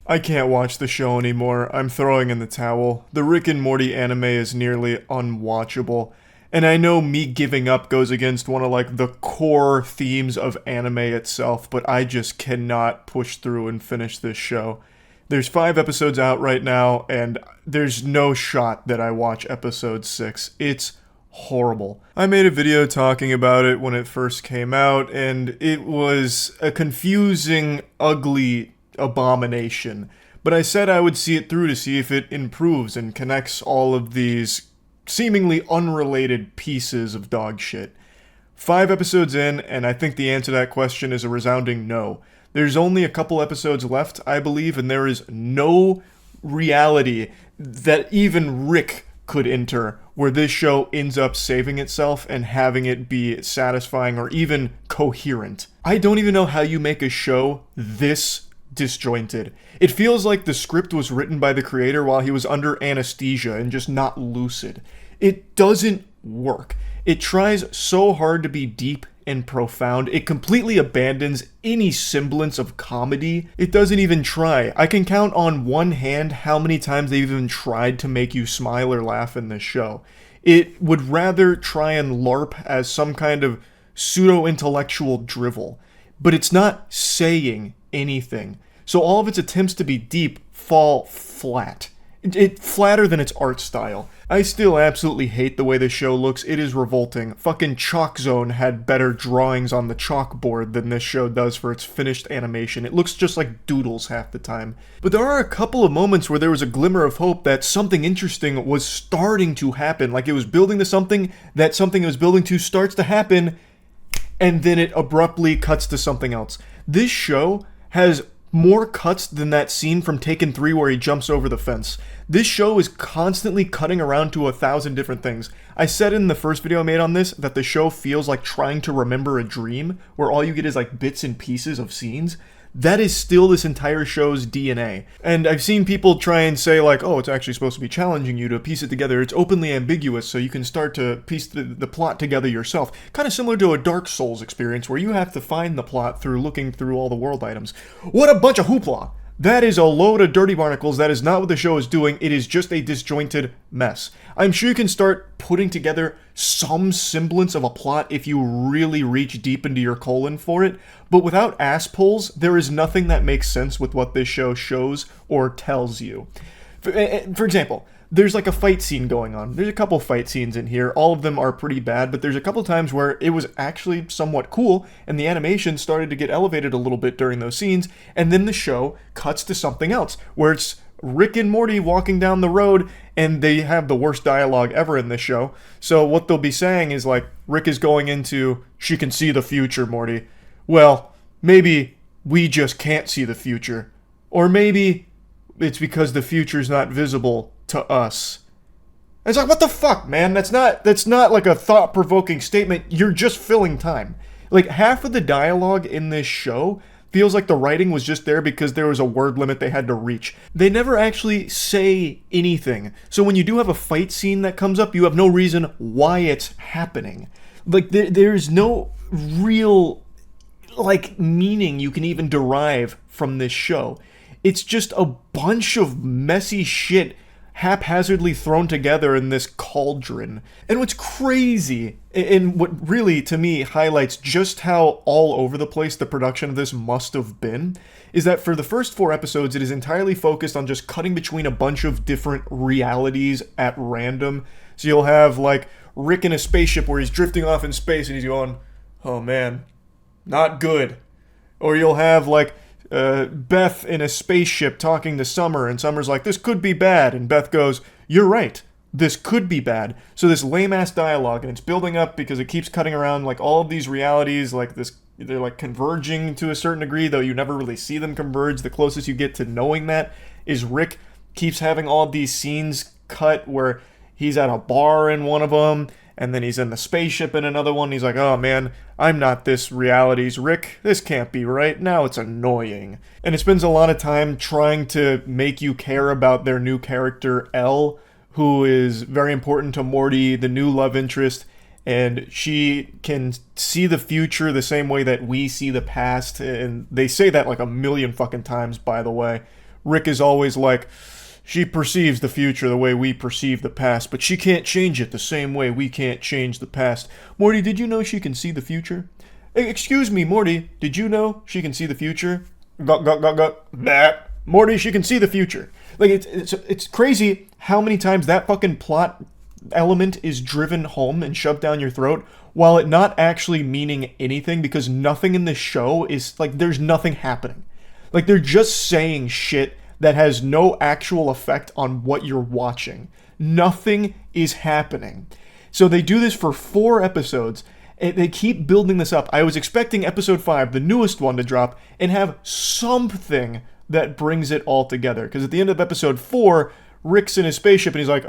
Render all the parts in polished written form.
I can't watch the show anymore. I'm throwing in the towel. The Rick and Morty anime is nearly unwatchable. And I know me giving up goes against one of like the core themes of anime itself, but I just cannot push through and finish this show. There's 5 episodes out right now, and there's no shot that I watch episode 6. It's horrible. I made a video talking about it when it first came out, and it was a confusing, ugly abomination. But I said I would see it through to see if it improves and connects all of these seemingly unrelated pieces of dog shit. 5 episodes in, and I think the answer to that question is a resounding no. There's only a couple episodes left, I believe, and there is no reality that even Rick could enter where this show ends up saving itself and having it be satisfying or even coherent. I don't even know how you make a show this disjointed. It feels like the script was written by the creator while he was under anesthesia and just not lucid. It doesn't work. It tries so hard to be deep and profound. It completely abandons any semblance of comedy. It doesn't even try. I can count on one hand how many times they've even tried to make you smile or laugh in this show. It would rather try and LARP as some kind of pseudo-intellectual drivel, but it's not saying anything. So all of its attempts to be deep fall flat. It's flatter than its art style. I still absolutely hate the way the show looks. It is revolting. Fucking Chalk Zone had better drawings on the chalkboard than this show does for its finished animation. It looks just like doodles half the time. But there are a couple of moments where there was a glimmer of hope that something interesting was starting to happen. Like it was building to something, that something it was building to starts to happen, and then it abruptly cuts to something else. This show has more cuts than that scene from Taken 3 where he jumps over the fence. This show is constantly cutting around to 1,000 different things. I said in the first video I made on this that the show feels like trying to remember a dream, where all you get is like bits and pieces of scenes. That is still this entire show's DNA. And I've seen people try and say like, oh, it's actually supposed to be challenging you to piece it together. It's openly ambiguous, so you can start to piece the plot together yourself. Kind of similar to a Dark Souls experience where you have to find the plot through looking through all the world items. What a bunch of hoopla! That is a load of dirty barnacles. That is not what the show is doing. It is just a disjointed mess. I'm sure you can start putting together some semblance of a plot if you really reach deep into your colon for it, but without ass pulls, there is nothing that makes sense with what this show shows or tells you. For example, there's like a fight scene going on. There's a couple fight scenes in here. All of them are pretty bad, but there's a couple times where it was actually somewhat cool, and the animation started to get elevated a little bit during those scenes, and then the show cuts to something else, where it's Rick and Morty walking down the road, and they have the worst dialogue ever in this show. So what they'll be saying is like, Rick is going into, she can see the future, Morty. Well, maybe we just can't see the future. Or maybe it's because the future's not visible to us. And it's like, what the fuck, man? That's not like a thought-provoking statement. You're just filling time. Like, half of the dialogue in this show feels like the writing was just there because there was a word limit they had to reach. They never actually say anything. So when you do have a fight scene that comes up, you have no reason why it's happening. Like, there's no real, like, meaning you can even derive from this show. It's just a bunch of messy shit haphazardly thrown together in this cauldron. And what's crazy, and what really, to me, highlights just how all over the place the production of this must have been, is that for the first 4 episodes, it is entirely focused on just cutting between a bunch of different realities at random. So you'll have, like, Rick in a spaceship where he's drifting off in space and he's going, oh man, not good. Or you'll have, like, Beth in a spaceship talking to Summer, and Summer's like, this could be bad, and Beth goes, you're right, this could be bad. So this lame-ass dialogue, and it's building up because it keeps cutting around, like, all of these realities, like, this, they're, like, converging to a certain degree, though you never really see them converge. The closest you get to knowing that is Rick keeps having all of these scenes cut where he's at a bar in one of them, and then he's in the spaceship in another one. He's like, oh man, I'm not this reality's Rick. This can't be right. Now it's annoying. And it spends a lot of time trying to make you care about their new character, Elle, who is very important to Morty, the new love interest. And she can see the future the same way that we see the past. And they say that like a million fucking times, by the way. Rick is always like, she perceives the future the way we perceive the past, but she can't change it the same way we can't change the past. Morty, did you know she can see the future? Excuse me, Morty, did you know she can see the future? Morty, she can see the future. Like, it's crazy how many times that fucking plot element is driven home and shoved down your throat, while it not actually meaning anything, because nothing in this show is, like, there's nothing happening. Like, they're just saying shit that has no actual effect on what you're watching. Nothing is happening. So they do this for 4 episodes, and they keep building this up. I was expecting episode 5, the newest one, to drop, and have something that brings it all together. Because at the end of episode 4, Rick's in his spaceship, and he's like,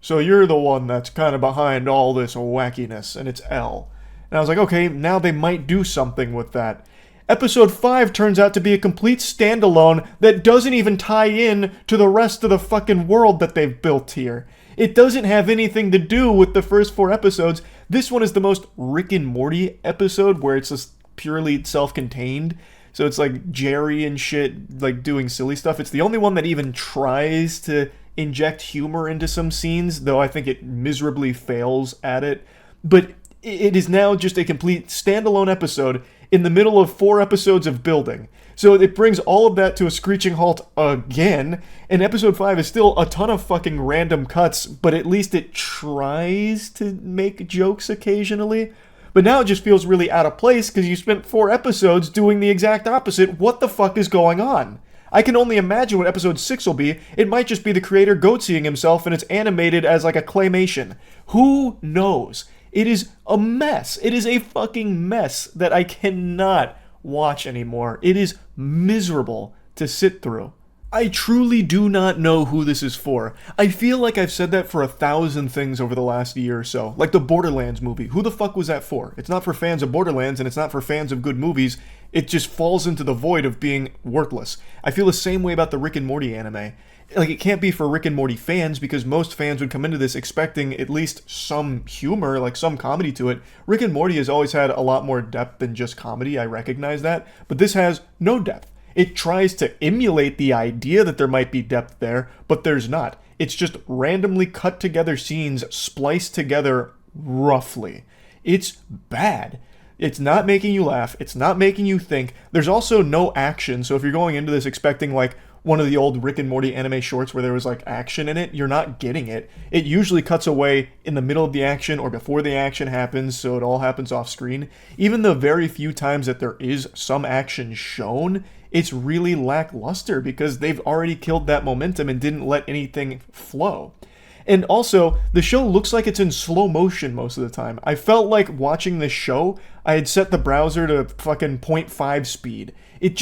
so you're the one that's kind of behind all this wackiness, and it's L. And I was like, okay, now they might do something with that. Episode 5 turns out to be a complete standalone that doesn't even tie in to the rest of the fucking world that they've built here. It doesn't have anything to do with the first 4 episodes. This one is the most Rick and Morty episode, where it's just purely self-contained. So it's like Jerry and shit, like, doing silly stuff. It's the only one that even tries to inject humor into some scenes, though I think it miserably fails at it. But it is now just a complete standalone episode in the middle of 4 episodes of building. So it brings all of that to a screeching halt again, and episode 5 is still a ton of fucking random cuts, but at least it tries to make jokes occasionally. But now it just feels really out of place because you spent 4 episodes doing the exact opposite. What the fuck is going on? I can only imagine what episode 6 will be. It might just be the creator goatseeing himself and it's animated as like a claymation. Who knows? It is a mess. It is a fucking mess that I cannot watch anymore. It is miserable to sit through. I truly do not know who this is for. I feel like I've said that for 1,000 things over the last year or so. Like the Borderlands movie. Who the fuck was that for? It's not for fans of Borderlands and it's not for fans of good movies. It just falls into the void of being worthless. I feel the same way about the Rick and Morty anime. Like, it can't be for Rick and Morty fans because most fans would come into this expecting at least some humor, like some comedy to it. Rick and Morty has always had a lot more depth than just comedy, I recognize that. But this has no depth. It tries to emulate the idea that there might be depth there, but there's not. It's just randomly cut together scenes spliced together roughly. It's bad. It's not making you laugh. It's not making you think. There's also no action, so if you're going into this expecting like one of the old Rick and Morty anime shorts where there was like action in it, you're not getting it. It usually cuts away in the middle of the action or before the action happens, so it all happens off screen. Even the very few times that there is some action shown, it's really lackluster because they've already killed that momentum and didn't let anything flow. And also, the show looks like it's in slow motion most of the time. I felt like watching this show, I had set the browser to fucking 0.5 speed. It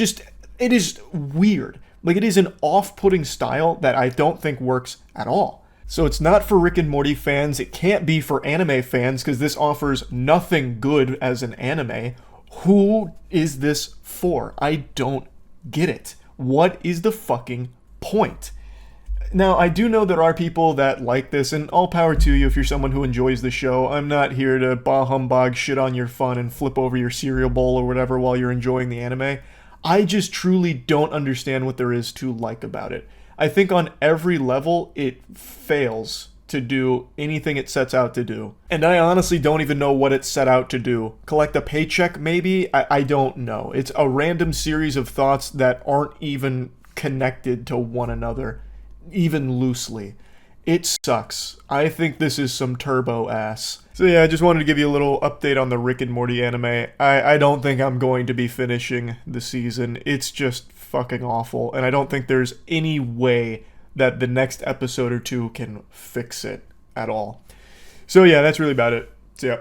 is weird. Like, it is an off-putting style that I don't think works at all. So it's not for Rick and Morty fans. It can't be for anime fans because this offers nothing good as an anime. Who is this for? I don't get it. What is the fucking point? Now, I do know there are people that like this, and all power to you if you're someone who enjoys the show. I'm not here to bah humbug, shit on your fun, and flip over your cereal bowl or whatever while you're enjoying the anime. I just truly don't understand what there is to like about it. I think on every level, it fails to do anything it sets out to do. And I honestly don't even know what it set out to do. Collect a paycheck, maybe? I don't know. It's a random series of thoughts that aren't even connected to one another, even loosely. It sucks. I think this is some turbo ass. So yeah, I just wanted to give you a little update on the Rick and Morty anime. I don't think I'm going to be finishing the season. It's just fucking awful, and I don't think there's any way that the next episode or 2 can fix it at all. So yeah, that's really about it. So yeah.